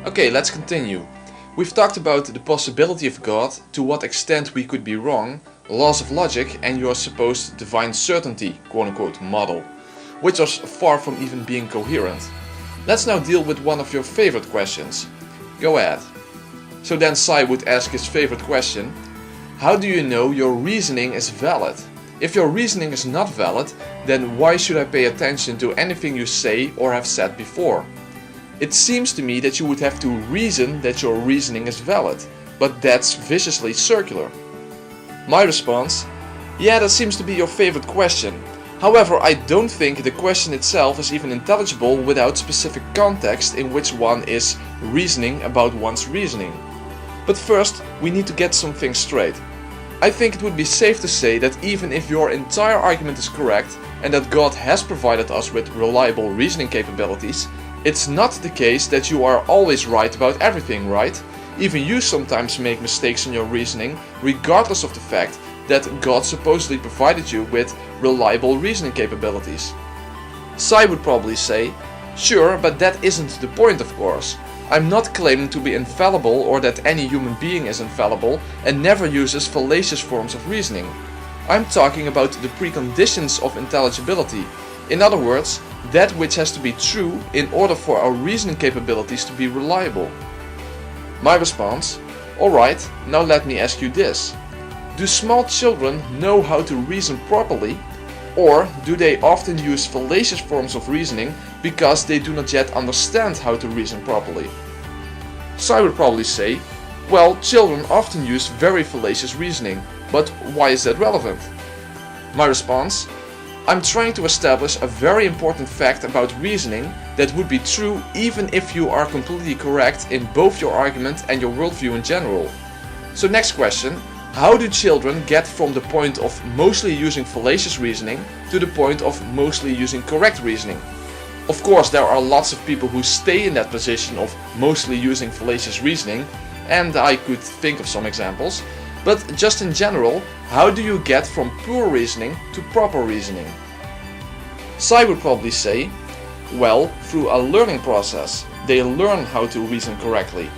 Okay, let's continue. We've talked about the possibility of God, to what extent we could be wrong, laws of logic, and your supposed divine certainty, quote-unquote, model, which are far from even being coherent. Let's now deal with one of your favorite questions. Go ahead. So then Sai would ask his favorite question: how do you know your reasoning is valid? If your reasoning is not valid, then why should I pay attention to anything you say or have said before? It seems to me that you would have to reason that your reasoning is valid, but that's viciously circular. My response: yeah, that seems to be your favorite question. However, I don't think the question itself is even intelligible without specific context in which one is reasoning about one's reasoning. But first, we need to get some things straight. I think it would be safe to say that even if your entire argument is correct and that God has provided us with reliable reasoning capabilities, it's not the case that you are always right about everything, right? Even you sometimes make mistakes in your reasoning, regardless of the fact that God supposedly provided you with reliable reasoning capabilities. Sai would probably say, sure, but that isn't the point, of course. I'm not claiming to be infallible or that any human being is infallible and never uses fallacious forms of reasoning. I'm talking about the preconditions of intelligibility. In other words, that which has to be true in order for our reasoning capabilities to be reliable. My response: alright, now let me ask you this. Do small children know how to reason properly, or do they often use fallacious forms of reasoning because they do not yet understand how to reason properly? So I would probably say, well, children often use very fallacious reasoning, but why is that relevant? My response: I'm trying to establish a very important fact about reasoning that would be true even if you are completely correct in both your argument and your worldview in general. So next question: how do children get from the point of mostly using fallacious reasoning to the point of mostly using correct reasoning? Of course, there are lots of people who stay in that position of mostly using fallacious reasoning, and I could think of some examples, but just in general, how do you get from poor reasoning to proper reasoning? Sai would probably say, well, through a learning process. They learn how to reason correctly.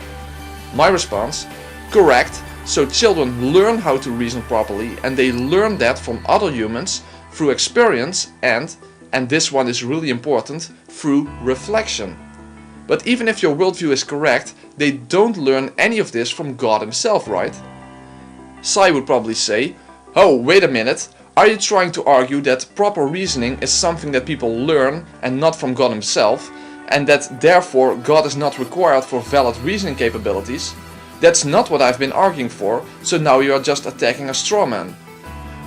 My response: correct. So children learn how to reason properly, and they learn that from other humans through experience and this one is really important, through reflection. But even if your worldview is correct, they don't learn any of this from God himself, right? Sai would probably say, oh, wait a minute, are you trying to argue that proper reasoning is something that people learn and not from God himself, and that therefore God is not required for valid reasoning capabilities? That's not what I've been arguing for, so now you are just attacking a straw man.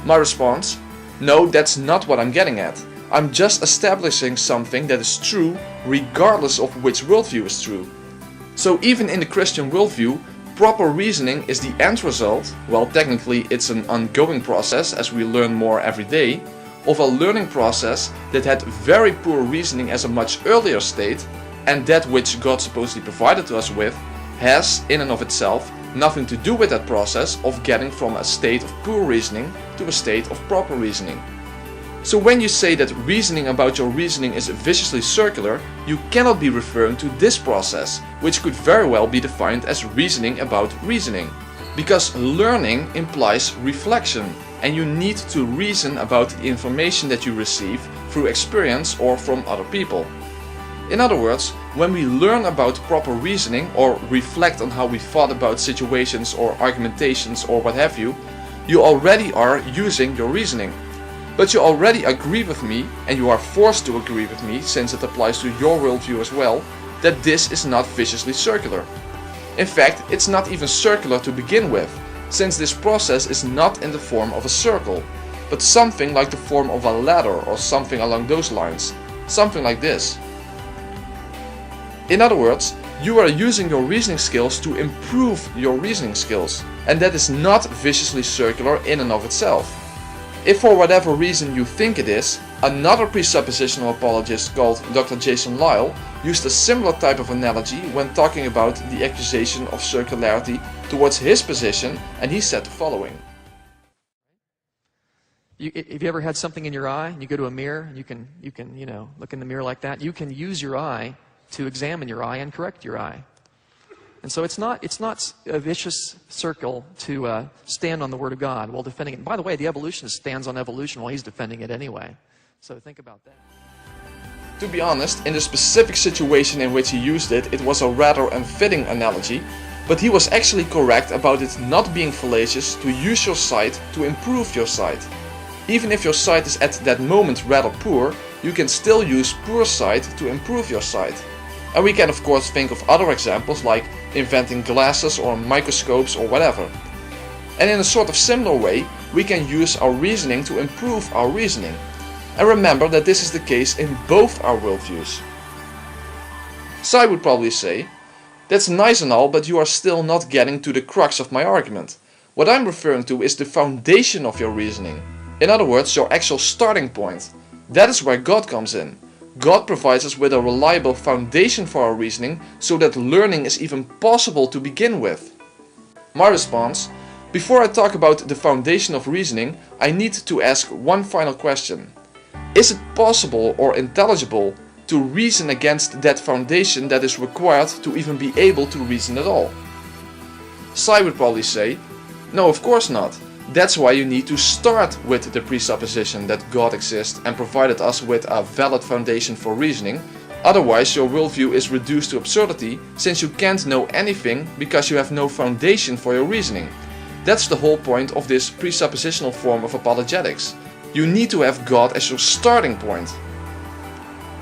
My response: no, that's not what I'm getting at. I'm just establishing something that is true regardless of which worldview is true. So even in the Christian worldview, proper reasoning is the end result, well, technically it's an ongoing process as we learn more every day, of a learning process that had very poor reasoning as a much earlier state, and that which God supposedly provided to us with has, in and of itself, nothing to do with that process of getting from a state of poor reasoning to a state of proper reasoning. So when you say that reasoning about your reasoning is viciously circular, you cannot be referring to this process, which could very well be defined as reasoning about reasoning. Because learning implies reflection, and you need to reason about the information that you receive through experience or from other people. In other words, when we learn about proper reasoning or reflect on how we thought about situations or argumentations or what have you, you already are using your reasoning. But you already agree with me, and you are forced to agree with me since it applies to your worldview as well, that this is not viciously circular. In fact, it's not even circular to begin with, since this process is not in the form of a circle, but something like the form of a ladder or something along those lines, something like this. In other words, you are using your reasoning skills to improve your reasoning skills, and that is not viciously circular in and of itself. If for whatever reason you think it is, another presuppositional apologist called Dr. Jason Lisle used a similar type of analogy when talking about the accusation of circularity towards his position, and he said the following. Have you ever had something in your eye, and you go to a mirror, and you can look in the mirror like that? You can use your eye to examine your eye and correct your eye. And so it's not a vicious circle to stand on the Word of God while defending it. And by the way, the evolutionist stands on evolution while he's defending it anyway. So think about that. To be honest, in the specific situation in which he used it, it was a rather unfitting analogy, but he was actually correct about it not being fallacious to use your sight to improve your sight. Even if your sight is at that moment rather poor, you can still use poor sight to improve your sight. And we can of course think of other examples like inventing glasses or microscopes or whatever. And in a sort of similar way, we can use our reasoning to improve our reasoning. And remember that this is the case in both our worldviews. So I would probably say, that's nice and all, but you are still not getting to the crux of my argument. What I'm referring to is the foundation of your reasoning. In other words, your actual starting point. That is where God comes in. God provides us with a reliable foundation for our reasoning so that learning is even possible to begin with. My response: before I talk about the foundation of reasoning, I need to ask one final question. Is it possible or intelligible to reason against that foundation that is required to even be able to reason at all? Sai would probably say, no, of course not. That's why you need to start with the presupposition that God exists and provided us with a valid foundation for reasoning. Otherwise your worldview is reduced to absurdity, since you can't know anything because you have no foundation for your reasoning. That's the whole point of this presuppositional form of apologetics. You need to have God as your starting point.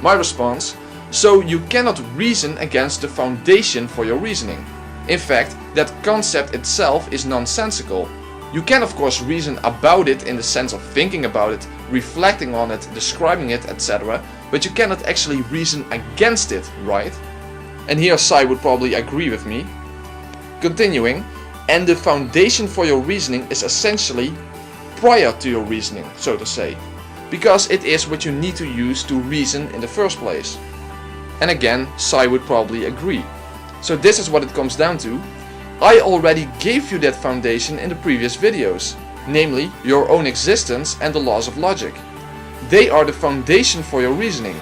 My response: so you cannot reason against the foundation for your reasoning. In fact, that concept itself is nonsensical. You can of course reason about it in the sense of thinking about it, reflecting on it, describing it, etc. But you cannot actually reason against it, right? And here Sai would probably agree with me. Continuing, and the foundation for your reasoning is essentially prior to your reasoning, so to say, because it is what you need to use to reason in the first place. And again, Sai would probably agree. So this is what it comes down to. I already gave you that foundation in the previous videos, namely your own existence and the laws of logic. They are the foundation for your reasoning.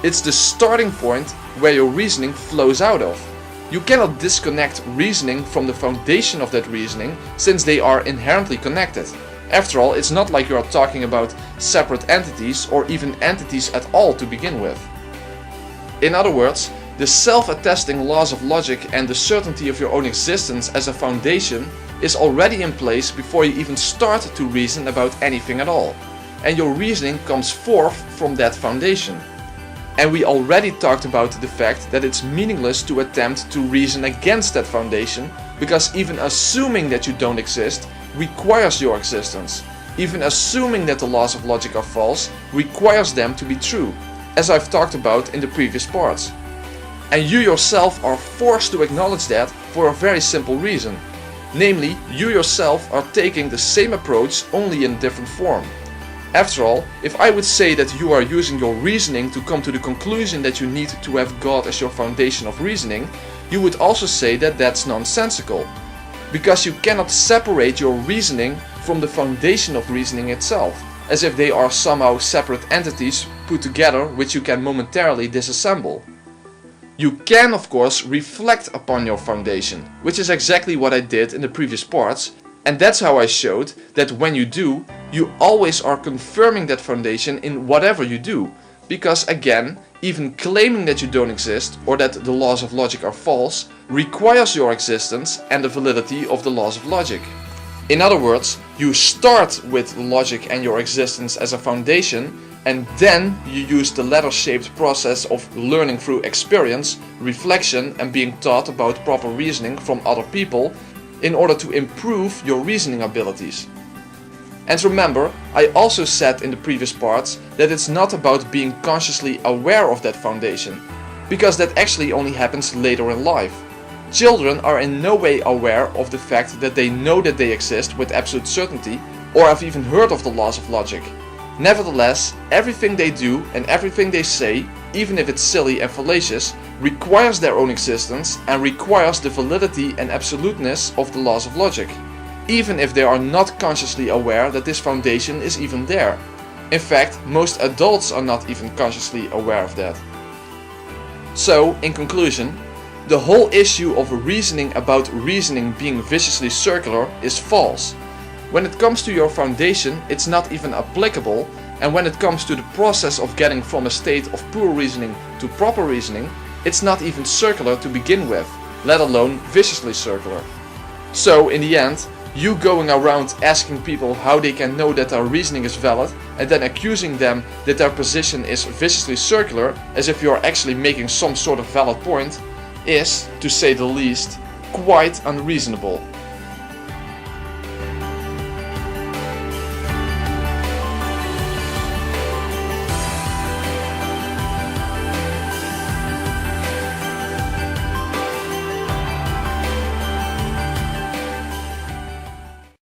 It's the starting point where your reasoning flows out of. You cannot disconnect reasoning from the foundation of that reasoning, since they are inherently connected. After all, it's not like you are talking about separate entities or even entities at all to begin with. In other words, the self-attesting laws of logic and the certainty of your own existence as a foundation is already in place before you even start to reason about anything at all. And your reasoning comes forth from that foundation. And we already talked about the fact that it's meaningless to attempt to reason against that foundation, because even assuming that you don't exist requires your existence. Even assuming that the laws of logic are false requires them to be true, as I've talked about in the previous parts. And you yourself are forced to acknowledge that for a very simple reason. Namely, you yourself are taking the same approach, only in a different form. After all, if I would say that you are using your reasoning to come to the conclusion that you need to have God as your foundation of reasoning, you would also say that that's nonsensical. Because you cannot separate your reasoning from the foundation of reasoning itself, as if they are somehow separate entities put together which you can momentarily disassemble. You can of course reflect upon your foundation, which is exactly what I did in the previous parts, and that's how I showed that when you do, you always are confirming that foundation in whatever you do, because again, even claiming that you don't exist or that the laws of logic are false requires your existence and the validity of the laws of logic. In other words, you start with logic and your existence as a foundation, and then you use the ladder-shaped process of learning through experience, reflection, and being taught about proper reasoning from other people in order to improve your reasoning abilities. And remember, I also said in the previous parts that it's not about being consciously aware of that foundation, because that actually only happens later in life. Children are in no way aware of the fact that they know that they exist with absolute certainty, or have even heard of the laws of logic. Nevertheless, everything they do and everything they say, even if it's silly and fallacious, requires their own existence and requires the validity and absoluteness of the laws of logic, even if they are not consciously aware that this foundation is even there. In fact, most adults are not even consciously aware of that. So, in conclusion, The whole issue of reasoning about reasoning being viciously circular is false. When it comes to your foundation, it's not even applicable, and when it comes to the process of getting from a state of poor reasoning to proper reasoning, it's not even circular to begin with, let alone viciously circular. So, in the end, you going around asking people how they can know that their reasoning is valid and then accusing them that their position is viciously circular as if you're actually making some sort of valid point is, to say the least, quite unreasonable.